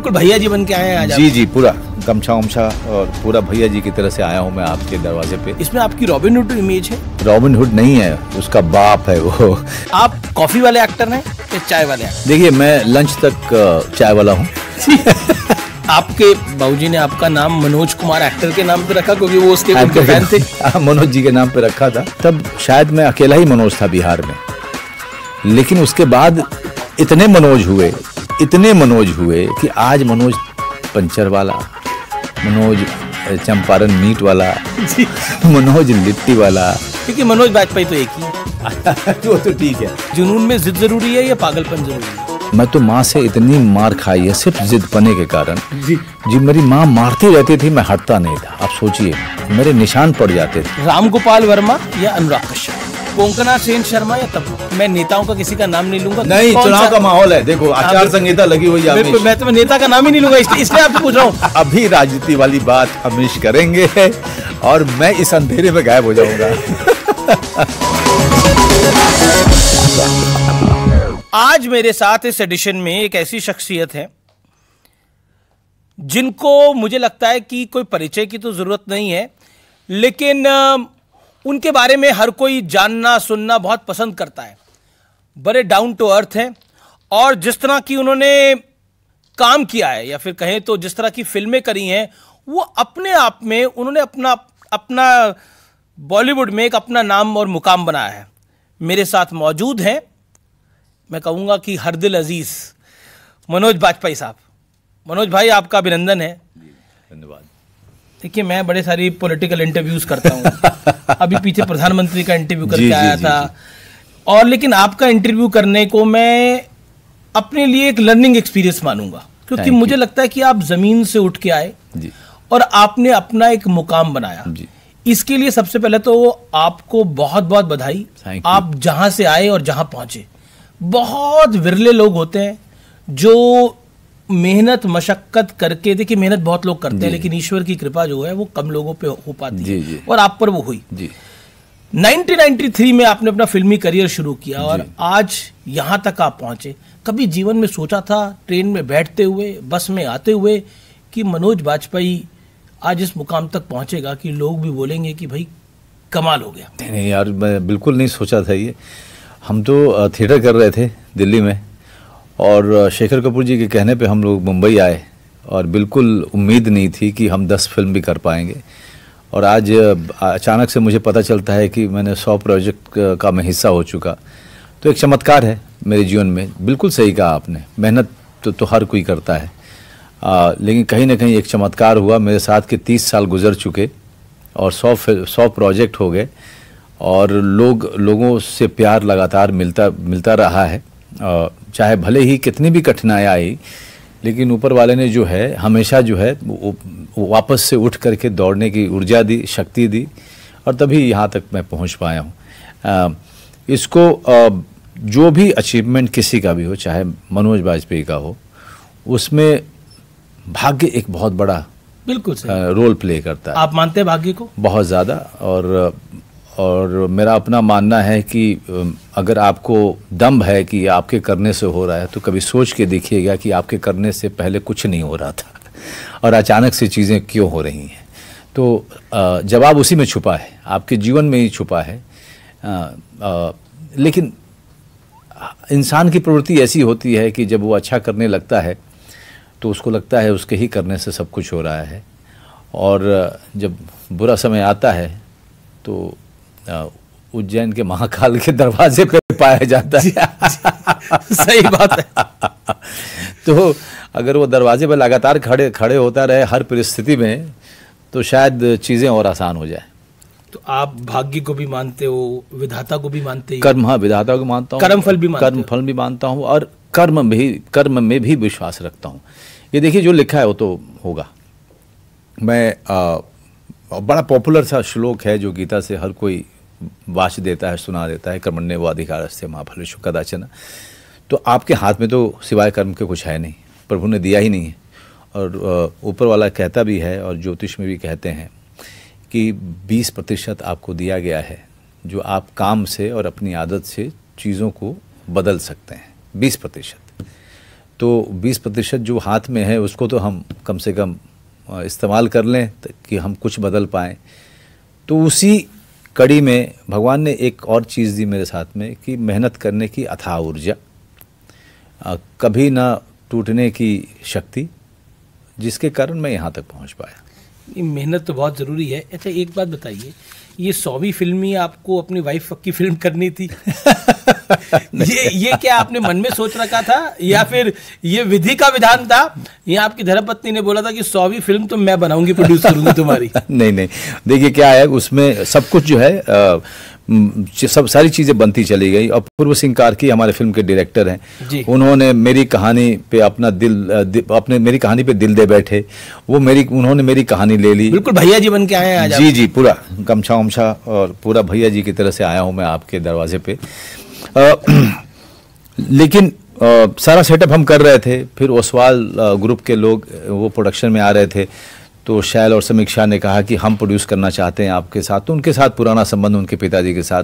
बिल्कुल भैया जी बन के आए हैं आज जी जी, पूरा गमछा वमछा और पूरा भैया जी की तरह से आया हूँ मैं आपके दरवाजे पे। इसमें आपकी रॉबिन हुड इमेज है? रॉबिन हुड नहीं है, उसका बाप है वो। आप कॉफी वाले एक्टर हैं या चाय वाले एक्टर? देखिए, मैं लंच तक चाय वाला हूँ। आपके बाबूजी ने आपका नाम मनोज कुमार एक्टर के नाम पे रखा क्योंकि वो उसके उनके फैन थे? मनोज जी के नाम पे रखा था। तब शायद मैं अकेला ही मनोज था बिहार में, लेकिन उसके बाद इतने मनोज हुए कि आज मनोज पंचर वाला, मनोज चंपारण मीट वाला, मनोज लिट्टी वाला, क्योंकि मनोज वाजपेयी तो एक ही है। वो तो ठीक है। जुनून में जिद जरूरी है या पागलपन जरूरी है? मैं तो माँ से इतनी मार खाई है सिर्फ जिद पने के कारण। जी, मेरी माँ मारती रहती थी, मैं हटता नहीं था। आप सोचिए, मेरे निशान पड़ जाते थे। राम गोपाल वर्मा या अनुराग कश्यप, कोंकणा सेन शर्मा या तब? मैं नेताओं का किसी का नाम नहीं लूंगा। नहीं, चुनाव का माहौल है, देखो आचार संहिता लगी हुई है। बिल्कुल, मैं तो नेता का नाम ही नहीं लूंगा, इसलिए आपसे पूछ रहा हूँ। अभी राजनीति वाली बात हमेश करेंगे और मैं इस अंधेरे में गायब हो जाऊंगा। आज मेरे साथ इस एडिशन में एक ऐसी शख्सियत है जिनको मुझे लगता है कि कोई परिचय की तो जरूरत नहीं है, लेकिन उनके बारे में हर कोई जानना सुनना बहुत पसंद करता है। बड़े डाउन टू अर्थ हैं और जिस तरह की उन्होंने काम किया है या फिर कहें तो जिस तरह की फिल्में करी हैं, वो अपने आप में उन्होंने अपना बॉलीवुड में एक अपना नाम और मुकाम बनाया है। मेरे साथ मौजूद हैं, मैं कहूँगा कि हर दिल अजीज मनोज वाजपेयी साहब। मनोज भाई, आपका अभिनंदन है। धन्यवाद। देखिए, मैं बड़े सारी पॉलिटिकल इंटरव्यूज करता हूँ। अभी पीछे प्रधानमंत्री का इंटरव्यू करके आया था, और लेकिन आपका इंटरव्यू करने को मैं अपने लिए एक लर्निंग एक्सपीरियंस मानूंगा, क्योंकि मुझे लगता है कि आप जमीन से उठ के आए और आपने अपना एक मुकाम बनाया। इसके लिए सबसे पहले तो आपको बहुत बहुत बधाई। आप जहां से आए और जहां पहुंचे, बहुत विरले लोग होते हैं जो मेहनत मशक्कत करके, देखिए मेहनत बहुत लोग करते हैं लेकिन ईश्वर की कृपा जो है वो कम लोगों पे हो पाती है, और आप पर वो हुई। 1993 में आपने अपना फिल्मी करियर शुरू किया और आज यहां तक आप पहुंचे। कभी जीवन में सोचा था, ट्रेन में बैठते हुए, बस में आते हुए, कि मनोज वाजपेयी आज इस मुकाम तक पहुंचेगा कि लोग भी बोलेंगे कि भाई कमाल हो गया? नहीं यार, मैं बिल्कुल नहीं सोचा था ये। हम तो थिएटर कर रहे थे दिल्ली में, और शेखर कपूर जी के कहने पे हम लोग मुंबई आए, और बिल्कुल उम्मीद नहीं थी कि हम 10 फिल्म भी कर पाएंगे। और आज अचानक से मुझे पता चलता है कि मैंने 100 प्रोजेक्ट का मैं हिस्सा हो चुका। तो एक चमत्कार है मेरे जीवन में। बिल्कुल सही कहा आपने, मेहनत तो हर कोई करता है, लेकिन कहीं ना कहीं एक चमत्कार हुआ। मेरे साथ के 30 साल गुजर चुके और 100 प्रोजेक्ट हो गए, और लोगों से प्यार लगातार मिलता रहा है। चाहे भले ही कितनी भी कठिनाई आई, लेकिन ऊपर वाले ने जो है हमेशा जो है वो वापस से उठ करके दौड़ने की ऊर्जा दी, शक्ति दी, और तभी यहाँ तक मैं पहुँच पाया हूँ। इसको जो भी अचीवमेंट किसी का भी हो, चाहे मनोज वाजपेयी का हो, उसमें भाग्य एक बहुत बड़ा बिल्कुल रोल प्ले करता है। आप मानते हैं भाग्य को? बहुत ज़्यादा। और मेरा अपना मानना है कि अगर आपको दम है कि आपके करने से हो रहा है, तो कभी सोच के देखिएगा कि आपके करने से पहले कुछ नहीं हो रहा था और अचानक से चीज़ें क्यों हो रही हैं। तो जवाब उसी में छुपा है, आपके जीवन में ही छुपा है। लेकिन इंसान की प्रवृत्ति ऐसी होती है कि जब वो अच्छा करने लगता है तो उसको लगता है उसके ही करने से सब कुछ हो रहा है, और जब बुरा समय आता है तो उज्जैन के महाकाल के दरवाजे पे पाया जाता है। सही बात है। तो अगर वो दरवाजे पे लगातार खड़े होता रहे हर परिस्थिति में, तो शायद चीज़ें और आसान हो जाए। तो आप भाग्य को भी मानते हो, विधाता को भी मानते हो? कर्म, हाँ, विधाता को मानता हूँ, कर्मफल भी मानता हूँ, और कर्म में भी विश्वास रखता हूँ। ये देखिए, जो लिखा है वो तो होगा। मैं बड़ा पॉपुलर सा श्लोक है जो गीता से हर कोई वाच देता है, सुना देता है, कर्मण्येव अधिकारस्ते मा फलेषु कदाचन। तो आपके हाथ में तो सिवाय कर्म के कुछ है नहीं, प्रभु ने दिया ही नहीं है। और ऊपर वाला कहता भी है, और ज्योतिष में भी कहते हैं कि 20% आपको दिया गया है, जो आप काम से और अपनी आदत से चीज़ों को बदल सकते हैं। 20%। तो 20% जो हाथ में है उसको तो हम कम से कम इस्तेमाल कर लें कि हम कुछ बदल पाएँ। तो उसी कड़ी में भगवान ने एक और चीज़ दी मेरे साथ में कि मेहनत करने की अथाह ऊर्जा, कभी ना टूटने की शक्ति, जिसके कारण मैं यहाँ तक पहुँच पाया। ये मेहनत तो बहुत ज़रूरी है। अच्छा एक बात बताइए, ये 100वीं फिल्म ही आपको अपनी वाइफ की फिल्म करनी थी? ये क्या आपने मन में सोच रखा था या फिर ये विधि का विधान था? ये आपकी धर्मपत्नी ने बोला था कि 100वीं फिल्म तो मैं बनाऊंगी, प्रोड्यूस करूंगी तुम्हारी? नहीं नहीं, देखिए क्या है, उसमें सब कुछ जो है सब सारी चीज़ें बनती चली गई। और पूर्व सिंह कार्की हमारे फिल्म के डायरेक्टर हैं, उन्होंने मेरी कहानी पे अपना अपने मेरी कहानी पे दिल दे बैठे। उन्होंने मेरी कहानी ले ली। बिल्कुल भैया जी बन के आए हैं आज। जी जी, पूरा गमछा वमछा और पूरा भैया जी की तरह से आया हूँ मैं आपके दरवाजे पे। लेकिन सारा सेटअप हम कर रहे थे, फिर ओसवाल ग्रुप के लोग वो प्रोडक्शन में आ रहे थे, तो शैल और समीक्षा ने कहा कि हम प्रोड्यूस करना चाहते हैं आपके साथ। तो उनके साथ पुराना संबंध उनके पिताजी के साथ,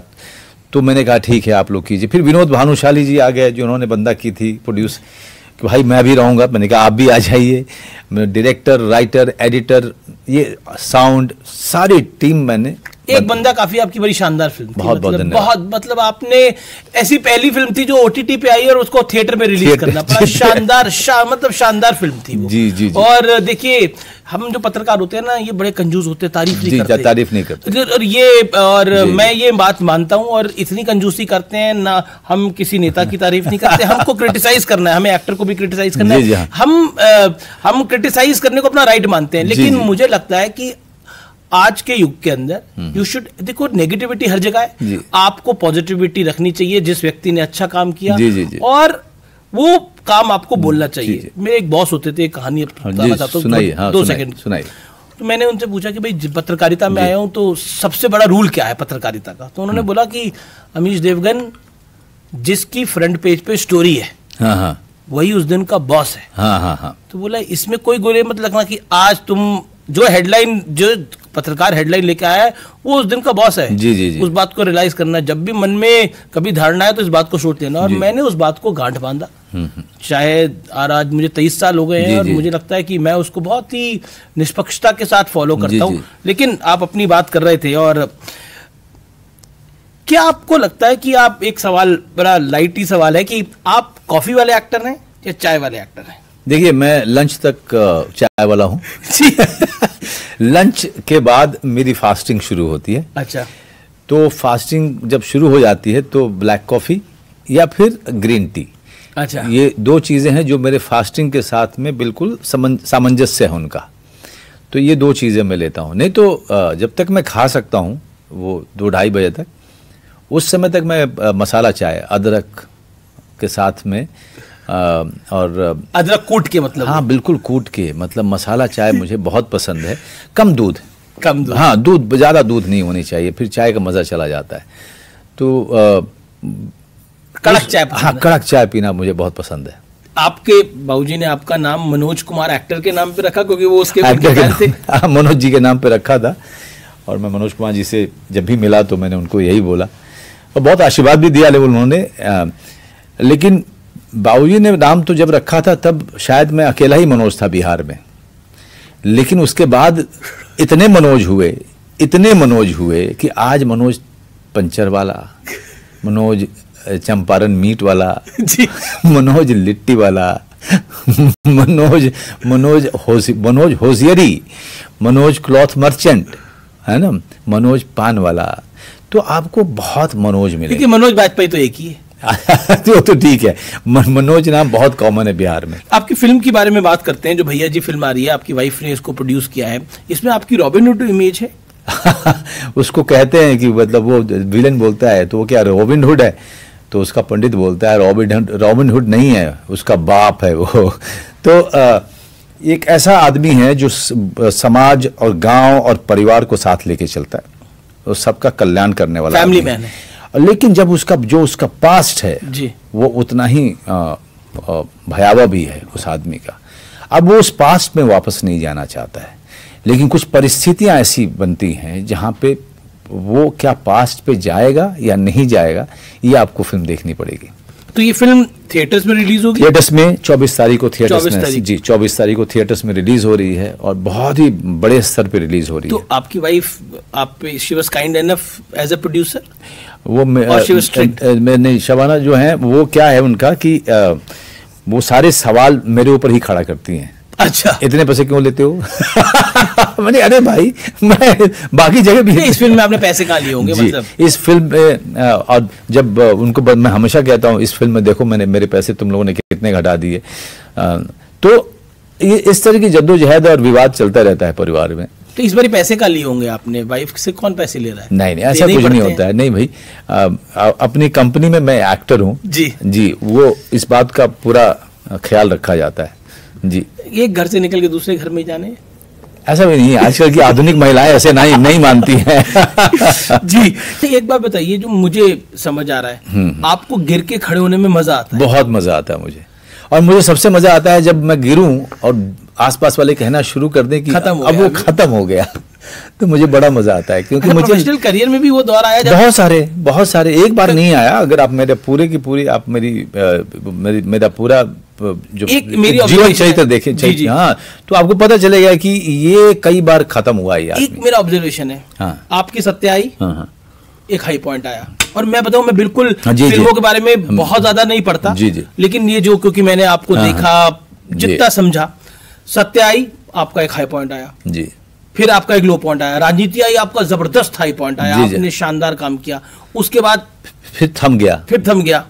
तो मैंने कहा ठीक है आप लोग कीजिए। फिर विनोद भानुशाली जी आ गए, जो उन्होंने बंदा की थी प्रोड्यूस, कि भाई मैं भी रहूँगा। मैंने कहा आप भी आ जाइए। डायरेक्टर, राइटर, एडिटर, ये साउंड, सारी टीम मैंने। एक बंदा काफी आपकी बड़ी शानदार फिल्म थी। बहुत बहुत मतलब आपने ऐसी पहली फिल्म थी जो OTT पे आई और उसको थिएटर में रिलीज करना पड़ा। शानदार मतलब शानदार फिल्म थी वो। जी जी जी। और देखिए हम जो पत्रकार होते हैं ना, ये बड़े कंजूस होते हैं, तारीफ नहीं करते। और मैं ये बात मानता हूँ, और इतनी कंजूसी करते हैं ना, हम किसी नेता की तारीफ नहीं करते, हमको क्रिटिसाइज करना है, हमें एक्टर को भी क्रिटिसाइज करना है। हम क्रिटिसाइज करने को अपना राइट मानते हैं, लेकिन मुझे लगता है कि आज के युग के अंदर यू शुड, देखो नेगेटिविटी हर जगह है, आपको पॉजिटिविटी रखनी चाहिए। जिस व्यक्ति ने अच्छा काम किया और वो काम आपको बोलना चाहिए। मेरे एक बॉस होते थे, एक कहानी बताता हूं, 2 सेकंड सुनाइए। तो मैंने उनसे पूछा कि भाई पत्रकारिता में आया हूं तो सबसे बड़ा रूल क्या है पत्रकारिता का? तो उन्होंने बोला कि अमीश देवगन जिसकी फ्रंट पेज पे स्टोरी है वही उस दिन का बॉस है। तो बोला इसमें कोई गोले मत लगना कि आज तुम जो हेडलाइन, जो पत्रकार हेडलाइन लेके आया है वो उस दिन का बॉस है। जी जी जी। उस बात को रियलाइज करना, जब भी मन में कभी धारणा है तो इस बात को सोच लेना। और मैंने उस बात को गांठ बांधा, चाहे आज मुझे 23 साल हो गए हैं, और मुझे लगता है कि मैं उसको बहुत ही निष्पक्षता के साथ फॉलो करता हूँ। लेकिन आप अपनी बात कर रहे थे, और क्या आपको लगता है कि आप, एक सवाल बड़ा लाइट ही सवाल है, कि आप कॉफी वाले एक्टर हैं या चाय वाले एक्टर हैं? देखिए मैं लंच तक चाय वाला हूँ। लंच के बाद मेरी फास्टिंग शुरू होती है। अच्छा। तो फास्टिंग जब शुरू हो जाती है तो ब्लैक कॉफ़ी या फिर ग्रीन टी। अच्छा। ये 2 चीज़ें हैं जो मेरे फास्टिंग के साथ में बिल्कुल सामंजस्य है उनका। तो ये 2 चीज़ें मैं लेता हूँ। नहीं तो जब तक मैं खा सकता हूँ वो 2-2:30 बजे तक, उस समय तक मैं मसाला चाय अदरक के साथ में, और अदरक कूट के, मतलब? हाँ बिल्कुल कूट के, मतलब मसाला चाय मुझे बहुत पसंद है। कम दूध। हाँ, दूध ज़्यादा दूध नहीं होनी चाहिए, फिर चाय का मज़ा चला जाता है। तो कड़क चाय। हाँ, कड़क चाय पीना मुझे बहुत पसंद है। आपके बाबूजी ने आपका नाम मनोज कुमार एक्टर के नाम पे रखा क्योंकि वो उसके थे? हाँ, मनोज जी के नाम पे रखा था, और मैं मनोज कुमार जी से जब भी मिला तो मैंने उनको यही बोला, और बहुत आशीर्वाद भी दिया उन्होंने। लेकिन बाबूजी ने नाम तो जब रखा था तब शायद मैं अकेला ही मनोज था बिहार में, लेकिन उसके बाद इतने मनोज हुए कि आज मनोज पंचर वाला, मनोज चंपारण मीट वाला, मनोज लिट्टी वाला, मनोज होशियरी, मनोज क्लॉथ मर्चेंट, है ना, मनोज पान वाला। तो आपको बहुत मनोज मिले। देखिए मनोज वाजपेयी तो एक ही है। तो ठीक है, मनोज नाम बहुत कॉमन है बिहार में। आपकी फिल्म के बारे में बात करते हैं, जो भैया जी फिल्म आ रही है, आपकी वाइफ ने इसको प्रोड्यूस किया है, इसमें आपकी रॉबिन हुड इमेज है? उसको कहते हैं कि मतलब वो विलन बोलता है तो वो क्या रॉबिन हुड है, तो उसका पंडित बोलता है रॉबिन हुड नहीं है, उसका बाप है वो। तो एक ऐसा आदमी है जो समाज और गांव और परिवार को साथ लेके चलता है, और सबका कल्याण करने वाला फैमिली मैन है। लेकिन जब उसका पास्ट है जी, वो उतना ही भयावह भी है उस आदमी का। अब वो उस पास्ट में वापस नहीं जाना चाहता है, लेकिन कुछ परिस्थितियां ऐसी बनती हैं जहां पे वो क्या पास्ट पे जाएगा या नहीं जाएगा, ये आपको फिल्म देखनी पड़ेगी। तो ये फिल्म थिएटर्स में रिलीज होगी? थिएटर्स में 24 तारीख को थिएटर्स 24 में तारीख। जी 24 तारीख को थिएटर्स में रिलीज हो रही है और बहुत ही बड़े स्तर पे रिलीज हो रही तो है। आपकी वाइफ आप she was kind enough as a producer? वो और she was strict? नहीं, शबाना जो है वो क्या है उनका कि वो सारे सवाल मेरे ऊपर ही खड़ा करती हैं। अच्छा, इतने पैसे क्यों लेते हो? मैंने अरे भाई मैं बाकी जगह भी इस फिल्म में आपने पैसे कहाँ लिए होंगे? जी, मतलब इस फिल्म में और जब उनको मैं हमेशा कहता हूँ इस फिल्म में देखो मैंने मेरे पैसे तुम लोगों ने कितने घटा दिए। तो ये इस तरह की जद्दोजहद और विवाद चलता रहता है परिवार में। तो इस बार पैसे कहाँ लिए होंगे आपने? वाइफ से कौन पैसे ले रहा है? नहीं ऐसा कुछ नहीं होता है। नहीं भाई, अपनी कंपनी में मैं एक्टर हूँ जी, वो इस बात का पूरा ख्याल रखा जाता है जी। एक घर से निकल के दूसरे घर में जाने ऐसा भी नहीं है, आजकल की आधुनिक महिलाएं ऐसे नहीं मानती हैं। जी। तो एक बात बताइए, जो मुझे समझ आ रहा है आपको गिर के खड़े होने में मजा आता है? बहुत मजा आता है मुझे, और मुझे सबसे मजा आता है जब मैं गिरूं और आसपास वाले कहना शुरू कर दें कि अब वो खत्म हो गया, तो मुझे बड़ा मजा आता है। क्योंकि मुझे प्रोफेशनल करियर में भी वो दौर आया? बहुत सारे एक बार नहीं आया। अगर आप मेरे पूरे की पूरी आप मेरा पूरा जो मेरी जीवन चरित्र देखें हाँ, तो आपको पता चलेगा कि ये कई बार खत्म हुआ है। एक मेरा ऑब्जर्वेशन है, आपकी सत्य आई, एक हाई पॉइंट आया, और मैं बताऊं मैं बिल्कुल फिल्मों के बारे में बहुत ज्यादा नहीं पढ़ता, लेकिन ये जो क्योंकि मैंने आपको देखा जितना समझा, सत्य आई आपका एक हाई पॉइंट आया जी, फिर आपका एक लो पॉइंट आया, राजनीति आई आपका जबरदस्त हाई पॉइंट आया, आपने शानदार काम किया, उसके बाद फिर थम गया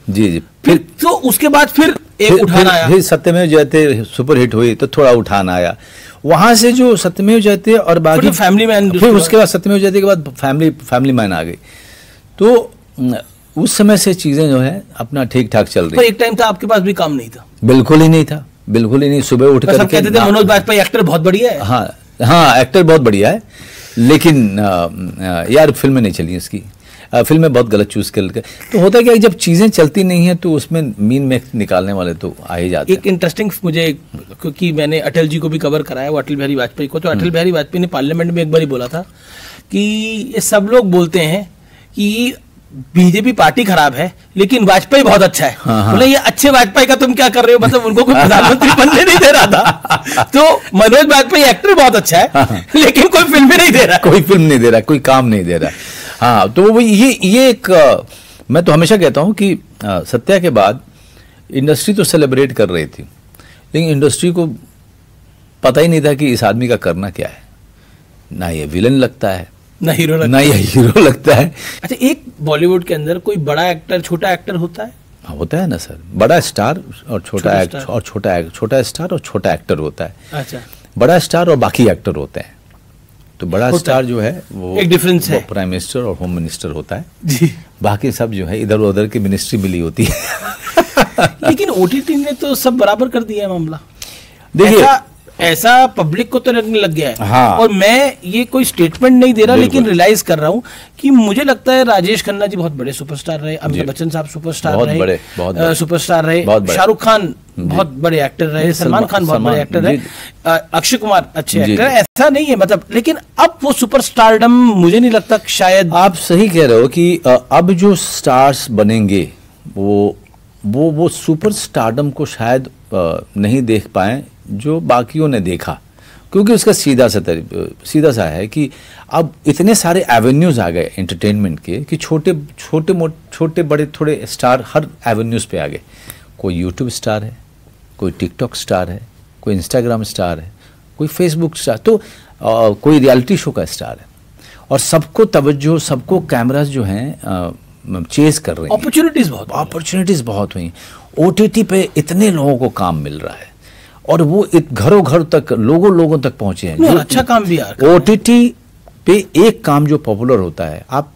जी, फिर तो उसके बाद फिर एक उठान आया, फिर सत्यमेव जयते सुपर हिट हुई तो थोड़ा उठान आया, वहां से जो सत्यमेव जयते और बाकी फैमिली मैन, फिर उसके बाद सत्यमेव जयते के बाद फैमिली मैन आ गई। तो उस समय से चीजें जो है अपना ठीक ठाक चल रही। पर एक टाइम था आपके पास भी काम नहीं था? बिल्कुल ही नहीं था, बिल्कुल ही नहीं। सुबह उठ कर कहते थे मनोज बाजपेयी एक्टर बहुत बढ़िया है। हाँ एक्टर बहुत बढ़िया है, लेकिन यार फिल्में नहीं चली इसकी, फिल्में बहुत गलत चूज कर। तो होता है कि जब चीजें चलती नहीं है तो उसमें मीन में निकालने वाले तो आ ही जाते हैं। एक इंटरेस्टिंग मुझे, क्योंकि मैंने अटल जी को भी कवर कराया, वो अटल बिहारी वाजपेयी को, तो अटल बिहारी वाजपेयी ने पार्लियामेंट में एक बार ही बोला था कि ये सब लोग बोलते हैं कि बीजेपी पार्टी खराब है लेकिन वाजपेयी बहुत अच्छा है। बोले ये अच्छे वाजपेयी का तुम क्या कर रहे हो, मतलब उनको कोई प्रधानमंत्री बनने नहीं दे रहा था। तो मनोज बाजपेयी एक्टर बहुत अच्छा है लेकिन कोई फिल्म नहीं दे रहा, कोई काम नहीं दे रहा। हाँ, तो ये एक मैं तो हमेशा कहता हूँ कि सत्या के बाद इंडस्ट्री तो सेलिब्रेट कर रही थी, लेकिन इंडस्ट्री को पता ही नहीं था कि इस आदमी का करना क्या है। ना ये विलन लगता है, ना हीरो लगता है। अच्छा, एक बॉलीवुड के अंदर कोई बड़ा एक्टर छोटा एक्टर होता है? होता है ना सर, बड़ा स्टार और छोटा स्टार और छोटा एक्टर होता है। अच्छा, बड़ा स्टार और बाकी एक्टर होते हैं। तो बड़ा स्टार जो है वो एक डिफरेंस है, प्राइम मिनिस्टर और होम मिनिस्टर होता है जी। बाकी सब जो है इधर उधर की मिनिस्ट्री मिली होती है। लेकिन ओटीटी ने तो सब बराबर कर दिया है मामला। देखिए ऐसा पब्लिक को तो लगने लग गया है। हाँ। और मैं ये कोई स्टेटमेंट नहीं दे रहा, लेकिन रियलाइज कर रहा हूँ कि मुझे लगता है राजेश खन्ना जी बहुत बड़े सुपरस्टार रहे, अमिताभ बच्चन साहब सुपरस्टार रहे, सुपरस्टार रहे, शाहरुख खान बहुत बड़े एक्टर रहे, सलमान खान बहुत बड़े एक्टर रहे, अक्षय कुमार अच्छे एक्टर, ऐसा नहीं है मतलब। लेकिन अब वो सुपरस्टारडम मुझे नहीं लगता, शायद आप सही कह रहे हो कि अब जो स्टार्स बनेंगे वो सुपरस्टारडम को शायद नहीं देख पाए जो बाकियों ने देखा, क्योंकि उसका सीधा सा है कि अब इतने सारे एवेन्यूज आ गए एंटरटेनमेंट के कि छोटे बड़े थोड़े स्टार हर एवेन्यूज पे आ गए। कोई यूट्यूब स्टार है, कोई टिकटॉक स्टार है, कोई इंस्टाग्राम स्टार है, कोई फेसबुक स्टार, तो कोई रियलिटी शो का स्टार है, और सबको तवज्जो, सबको कैमरास जो हैं चेज कर रहे हैं। अपॉर्चुनिटीज बहुत हुई। ओटीटी पे इतने लोगों को काम मिल रहा है और वो घरों घर तक लोगों तक पहुंचे हैं। अच्छा काम भी यार। ओटीटी पे एक काम जो पॉपुलर होता है, आप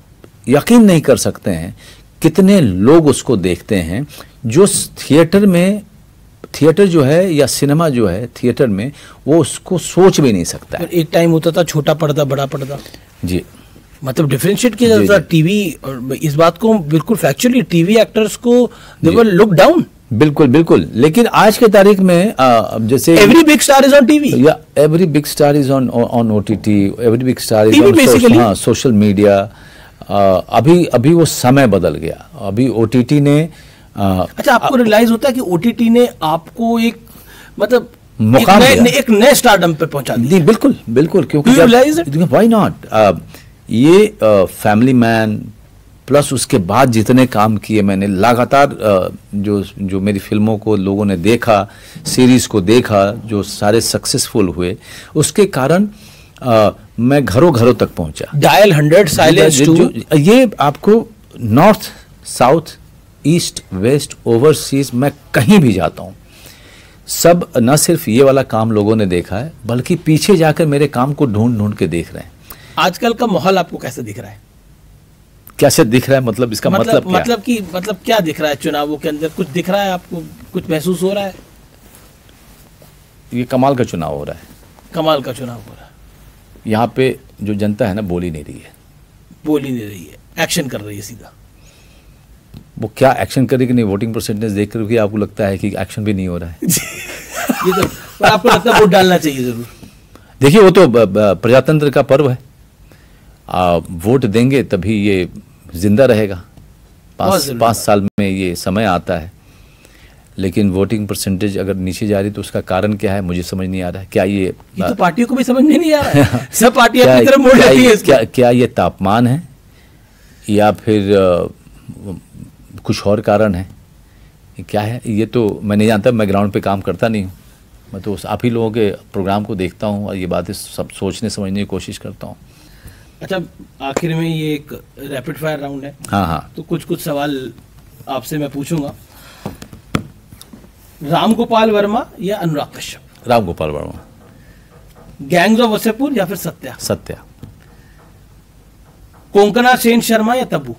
यकीन नहीं कर सकते हैं कितने लोग उसको देखते हैं जो थिएटर जो है या सिनेमा जो है थिएटर में, वो उसको सोच भी नहीं सकता है। एक टाइम होता था छोटा पर्दा बड़ा पर्दा जी, मतलब डिफरेंशिएट किया जाता था टीवी, और इस बात को बिल्कुल फैक्चुअली टीवी एक्टर्स को दे वर लुक डाउन। बिल्कुल, लेकिन आज के तारीख में जैसे every big star is on TV, या every big star is on OTT, every big star is on social media. अभी वो समय बदल गया। अभी ओटीटी ने अच्छा, आपको रियलाइज होता है कि ओटीटी ने आपको एक मतलब मुकाम एक नए स्टारडम पे पहुंचा दिया? नहीं, बिल्कुल बिल्कुल, क्योंकि व्हाई नॉट, ये फैमिली मैन प्लस उसके बाद जितने काम किए मैंने लगातार, जो मेरी फिल्मों को लोगों ने देखा, सीरीज को देखा, जो सारे सक्सेसफुल हुए, उसके कारण मैं घरों घरों तक पहुंचा। डायल 100, साइलेंस 2, ये आपको north south east west overseas, मैं कहीं भी जाता हूं, सब न सिर्फ ये वाला काम लोगों ने देखा है, बल्कि पीछे जाकर मेरे काम को ढूंढ ढूंढ के देख रहे हैं। आजकल का माहौल आपको कैसे दिख रहा है? कैसे दिख रहा है मतलब इसका मतलब क्या दिख रहा है? चुनावों के अंदर कुछ दिख रहा है आपको? कुछ महसूस हो रहा है? ये कमाल का चुनाव हो रहा है। कमाल का चुनाव हो रहा है। यहाँ पे जो जनता है ना, बोल ही नहीं रही है। बोल ही नहीं रही है, एक्शन कर रही है सीधा। वो क्या एक्शन करेगी? नहीं, वोटिंग परसेंटेज देख करके आपको लगता है कि एक्शन भी नहीं हो रहा है। ये तो आपको लगता है वोट डालना चाहिए जरूर। देखिए, वो तो प्रजातंत्र का पर्व है, वोट देंगे तभी ये जिंदा रहेगा। 5 साल में ये समय आता है, लेकिन वोटिंग परसेंटेज अगर नीचे जा रही तो उसका कारण क्या है मुझे समझ नहीं आ रहा है। क्या ये तो पार्टियों को भी समझ में नहीं आ रहा है। सब पार्टियां अपनी तरफ मोड़ लेती है। क्या ये तापमान है या फिर कुछ और कारण है? क्या है ये तो मैं नहीं जानता, मैं ग्राउंड पे काम करता नहीं हूँ, मैं तो आप ही लोगों के प्रोग्राम को देखता हूँ और ये बातें सब सोचने समझने की कोशिश करता हूँ। अच्छा, आखिर में ये एक रैपिड फायर राउंड है। हाँ, तो कुछ सवाल आपसे मैं पूछूंगा। राम गोपाल वर्मा या अनुराग कश्यप? राम गोपाल वर्मा। गैंग्स ऑफ वसेपुर या फिर सत्या? सत्या। कोंकणा सेन शर्मा या तब्बू?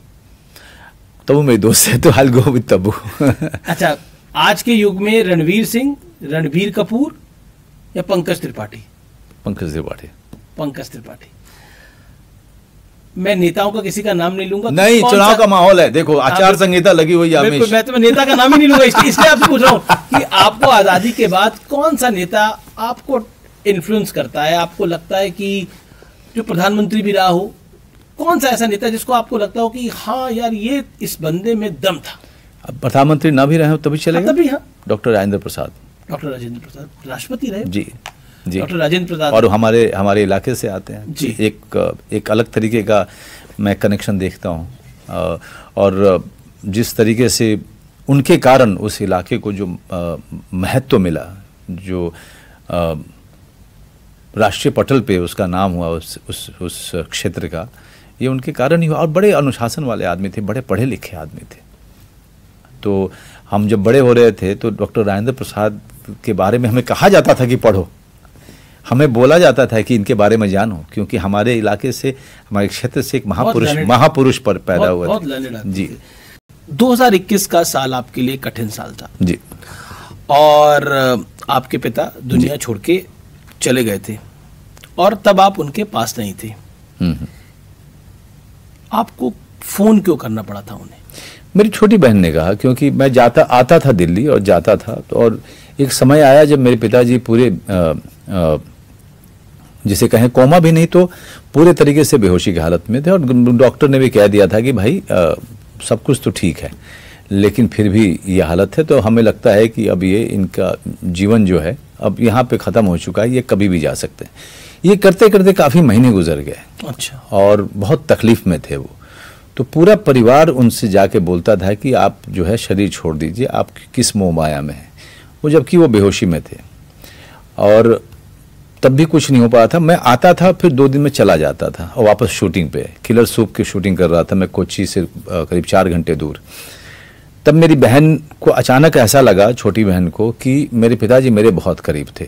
तब्बू मेरी दोस्त है, तो आई गो विद तब्बू। अच्छा, आज के युग में रणवीर सिंह, रणबीर कपूर या पंकज त्रिपाठी? पंकज त्रिपाठी। पंकज त्रिपाठी। मैं नेताओं का किसी का नाम नहीं लूंगा। नहीं, चुनाव का माहौल है, देखो आचार संहिता लगी हुई है। मैं तो नेता का नाम ही नहीं लूंगा, इसलिए आपसे पूछ रहा हूँ कि आपको आजादी के बाद कौन सा नेता आपको इन्फ्लुएंस करता है? आपको लगता है कि जो प्रधानमंत्री भी रहा हो, कौन सा ऐसा नेता जिसको आपको लगता हो कि हाँ यार ये इस बंदे में दम था? अब प्रधानमंत्री ना भी रहे हो तभी चलेगा। तभी हाँ, डॉक्टर राजेंद्र प्रसाद। डॉक्टर राजेंद्र प्रसाद राष्ट्रपति रहे। जी जी, डॉक्टर राजेंद्र प्रसाद, और हमारे इलाके से आते हैं जी। एक अलग तरीके का मैं कनेक्शन देखता हूँ, और जिस तरीके से उनके कारण उस इलाके को जो महत्व मिला, जो राष्ट्रीय पटल पे उसका नाम हुआ उस क्षेत्र का, ये उनके कारण ही हुआ। और बड़े अनुशासन वाले आदमी थे, बड़े पढ़े लिखे आदमी थे। तो हम जब बड़े हो रहे थे तो डॉक्टर राजेंद्र प्रसाद के बारे में हमें कहा जाता था कि पढ़ो, हमें बोला जाता था कि इनके बारे में जानो, क्योंकि हमारे इलाके से, हमारे क्षेत्र से एक महापुरुष पर पैदा हुआ था। जी। 2021 का साल आपके लिए कठिन साल था जी, और आपके पिता दुनिया छोड़ के चले गए थे और तब आप उनके पास नहीं थे। आपको फोन क्यों करना पड़ा था उन्हें? मेरी छोटी बहन ने कहा, क्योंकि मैं आता था दिल्ली और जाता था, और एक समय आया जब मेरे पिताजी पूरे जिसे कहें कोमा भी नहीं तो पूरे तरीके से बेहोशी की हालत में थे, और डॉक्टर ने भी कह दिया था कि भाई सब कुछ तो ठीक है, लेकिन फिर भी ये हालत है, तो हमें लगता है कि अब ये इनका जीवन जो है अब यहाँ पे ख़त्म हो चुका है, ये कभी भी जा सकते हैं। ये करते करते काफ़ी महीने गुजर गए। अच्छा। और बहुत तकलीफ में थे वो, तो पूरा परिवार उनसे जाके बोलता था कि आप जो है शरीर छोड़ दीजिए, आप किस मोह माया में हैं, वो जबकि वो बेहोशी में थे, और तब भी कुछ नहीं हो पाया था। मैं आता था, फिर 2 दिन में चला जाता था और वापस शूटिंग पे, किलर सूप की शूटिंग कर रहा था मैं, कोच्चि से करीब 4 घंटे दूर। तब मेरी बहन को अचानक ऐसा लगा, छोटी बहन को, कि मेरे पिताजी मेरे बहुत करीब थे,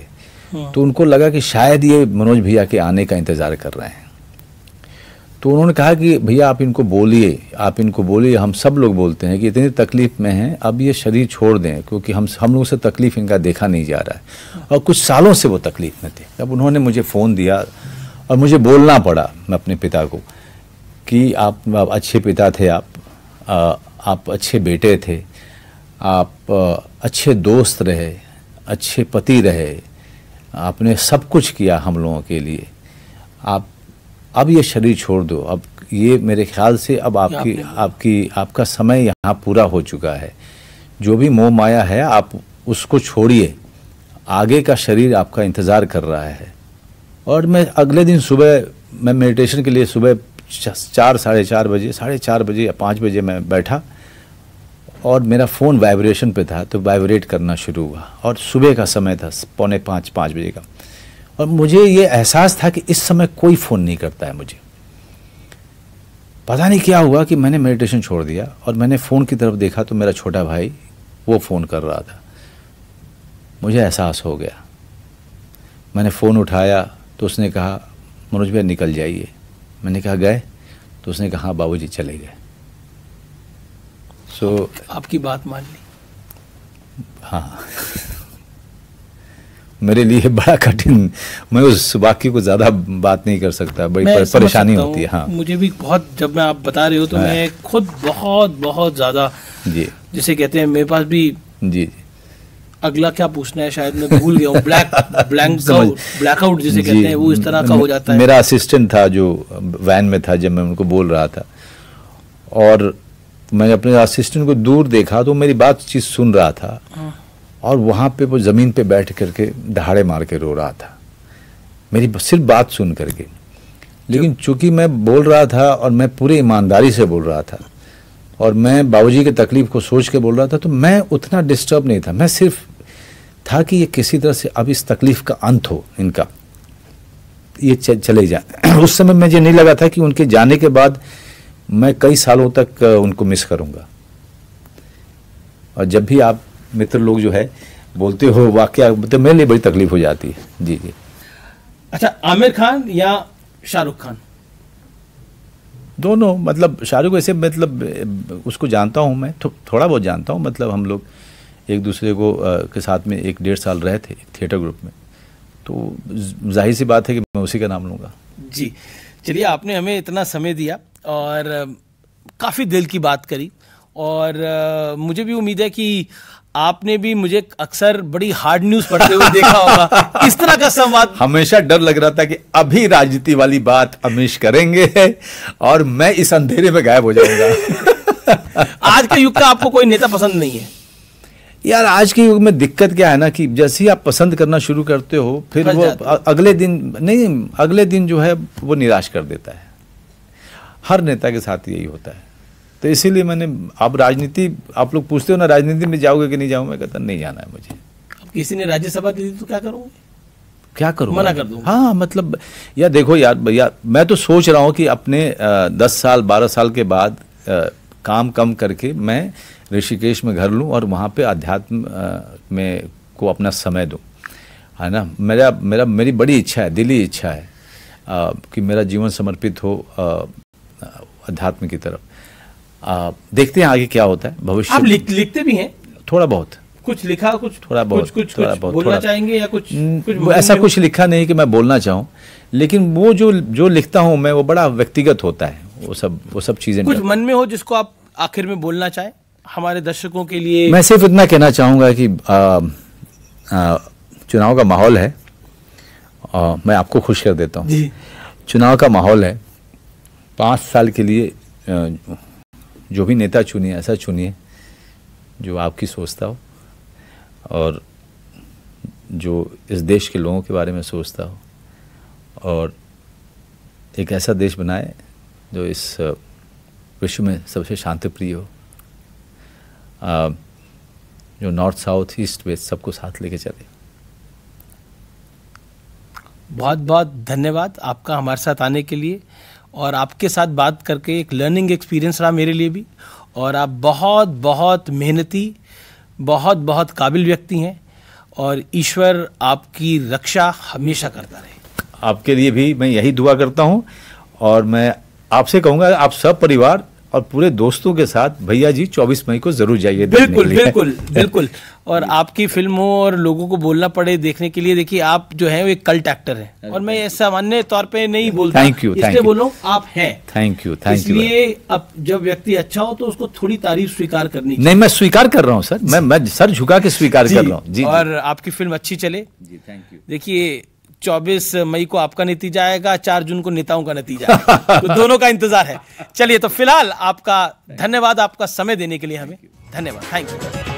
तो उनको लगा कि शायद ये मनोज भैया के आने का इंतज़ार कर रहे हैं। तो उन्होंने कहा कि भैया आप इनको बोलिए, हम सब लोग बोलते हैं कि इतनी तकलीफ में हैं, अब ये शरीर छोड़ दें, क्योंकि हम लोगों से तकलीफ इनका देखा नहीं जा रहा है, और कुछ सालों से वो तकलीफ में थे। अब उन्होंने मुझे फ़ोन दिया और मुझे बोलना पड़ा मैं अपने पिता को कि आप अच्छे पिता थे, आप अच्छे बेटे थे, आप अच्छे दोस्त रहे, अच्छे पति रहे, आपने सब कुछ किया हम लोगों के लिए, आप अब ये शरीर छोड़ दो, अब ये मेरे ख्याल से अब आपका समय यहाँ पूरा हो चुका है, जो भी मोह माया है आप उसको छोड़िए, आगे का शरीर आपका इंतज़ार कर रहा है। और मैं अगले दिन सुबह मैं मेडिटेशन के लिए सुबह 4 साढ़े चार बजे या 5 बजे मैं बैठा और मेरा फ़ोन वाइब्रेशन पे था, तो वाइब्रेट करना शुरू हुआ और सुबह का समय था, 4:45-5 बजे का। और मुझे ये एहसास था कि इस समय कोई फ़ोन नहीं करता है मुझे। पता नहीं क्या हुआ कि मैंने मेडिटेशन छोड़ दिया और मैंने फ़ोन की तरफ देखा तो मेरा छोटा भाई वो फ़ोन कर रहा था। मुझे एहसास हो गया, मैंने फ़ोन उठाया तो उसने कहा मनोज भैया निकल जाइए। मैंने कहा गए? तो उसने कहा हाँ बाबूजी चले गए। आपकी बात मान ली। हाँ मेरे लिए बड़ा कठिन, मैं उस वाक्य को ज़्यादा बात नहीं कर सकता, बड़ी परेशानी होती है। हाँ मुझे भी बहुत, जब मैं आप बता रहे हो तो मैं खुद बहुत ज़्यादा जी, जिसे कहते हैं, मेरे पास भी जी अगला क्या पूछना है शायद मैं भूल गया हूँ, ब्लैकआउट जिसे कहते हैं, वो इस तरह का हो जाता है। मेरा असिस्टेंट था जो वैन में था जब मैं उनको बोल रहा था, और मैं अपने असिस्टेंट को दूर देखा तो मेरी बातचीत सुन रहा था और वहाँ पे वो ज़मीन पे बैठ करके दहाड़े मार के रो रहा था मेरी सिर्फ बात सुन करके। लेकिन चूंकि मैं बोल रहा था और मैं पूरी ईमानदारी से बोल रहा था और मैं बाबूजी की तकलीफ को सोच के बोल रहा था, तो मैं उतना डिस्टर्ब नहीं था। मैं सिर्फ था कि ये किसी तरह से अब इस तकलीफ का अंत हो, इनका ये चले जाए। उस समय मुझे नहीं लगा था कि उनके जाने के बाद मैं कई सालों तक उनको मिस करूंगा। और जब भी आप मित्र लोग जो है बोलते हो वाकया, तो मेरे लिए बड़ी तकलीफ हो जाती है। जी जी। अच्छा, आमिर खान या शाहरुख खान? दोनों, मतलब शाहरुख ऐसे, मतलब उसको जानता हूँ मैं, थोड़ा बहुत जानता हूँ। मतलब हम लोग एक दूसरे को के साथ में 1-1.5 साल रहे थे थिएटर ग्रुप में, तो जाहिर सी बात है कि मैं उसी का नाम लूँगा। जी चलिए, आपने हमें इतना समय दिया और काफ़ी दिल की बात करी, और मुझे भी उम्मीद है कि आपने भी मुझे अक्सर बड़ी हार्ड न्यूज़ पढ़ते हुए देखा होगा। इस तरह का संवाद हमेशा डर लग रहा था कि अभी राजनीति वाली बात अमीश करेंगे और मैं इस अंधेरे में गायब हो जाऊंगा। आज के युग का आपको कोई नेता पसंद नहीं है? यार आज के युग में दिक्कत क्या है ना कि जैसे ही आप पसंद करना शुरू करते हो फिर वो अगले दिन जो है वो निराश कर देता है। हर नेता के साथ यही होता है। तो इसीलिए मैंने, अब राजनीति, आप लोग पूछते हो ना राजनीति में जाओगे कि नहीं जाऊँ, मैं कहता नहीं जाना है मुझे। अब किसी ने राज्यसभा दी तो क्या करोगे? क्या करूँगा? मना कर दूंगा। हाँ मतलब यार देखो यार भैया, मैं तो सोच रहा हूँ कि अपने 10 साल 12 साल के बाद काम कम करके मैं ऋषिकेश में घर लूँ और वहाँ पे अध्यात्म में को अपना समय दूँ, है ना। मेरी बड़ी इच्छा है, दिली इच्छा है कि मेरा जीवन समर्पित हो अध्यात्म की तरफ। देखते हैं आगे क्या होता है भविष्य। आप लिखते भी हैं? थोड़ा बहुत। कुछ लिखा, कुछ थोड़ा बहुत, कुछ बोलना चाहेंगे या कुछ ऐसा कुछ लिखा नहीं कि मैं बोलना चाहूँ, लेकिन वो जो लिखता हूँ मैं वो बड़ा व्यक्तिगत होता है। वो सब चीजें कुछ मन में हो जिसको आप आखिर में बोलना चाहें हमारे दर्शकों के लिए? मैं सिर्फ इतना कहना चाहूँगा कि चुनाव का माहौल है, मैं आपको खुश कर देता हूँ। चुनाव का माहौल है, 5 साल के लिए जो भी नेता चुनिए ऐसा चुनिए जो आपकी सोचता हो और जो इस देश के लोगों के बारे में सोचता हो, और एक ऐसा देश बनाए जो इस विश्व में सबसे शांति प्रिय हो, जो नॉर्थ साउथ ईस्ट वेस्ट सबको साथ लेके चले। बहुत बहुत धन्यवाद आपका हमारे साथ आने के लिए, और आपके साथ बात करके एक लर्निंग एक्सपीरियंस रहा मेरे लिए भी। और आप बहुत बहुत मेहनती, बहुत बहुत काबिल व्यक्ति हैं, और ईश्वर आपकी रक्षा हमेशा करता रहे। आपके लिए भी मैं यही दुआ करता हूं, और मैं आपसे कहूंगा आप सब परिवार और पूरे दोस्तों के साथ भैया जी 24 मई को जरूर जाइए। बिल्कुल बिल्कुल बिल्कुल। और आपकी फिल्म हो और लोगों को बोलना पड़े देखने के लिए, देखिए आप जो है वो एक कल्ट एक्टर हैं, और मैं सामान्य तौर पे नहीं बोलता, थैंक यू, इसलिए बोल रहा हूं आप हैं। Thank you. इसलिए अब जब व्यक्ति अच्छा हो तो उसको थोड़ी तारीफ स्वीकार करनी चाहिए। नहीं, मैं स्वीकार कर रहा हूँ सर, मैं सर झुका के स्वीकार कर रहा हूँ जी। और आपकी फिल्म अच्छी चले जी। Thank you. देखिए 24 मई को आपका नतीजा आएगा, 4 जून को नेताओं का नतीजा आएगा, तो दोनों का इंतजार है। चलिए, तो फिलहाल आपका धन्यवाद, आपका समय देने के लिए हमें धन्यवाद। Thank you.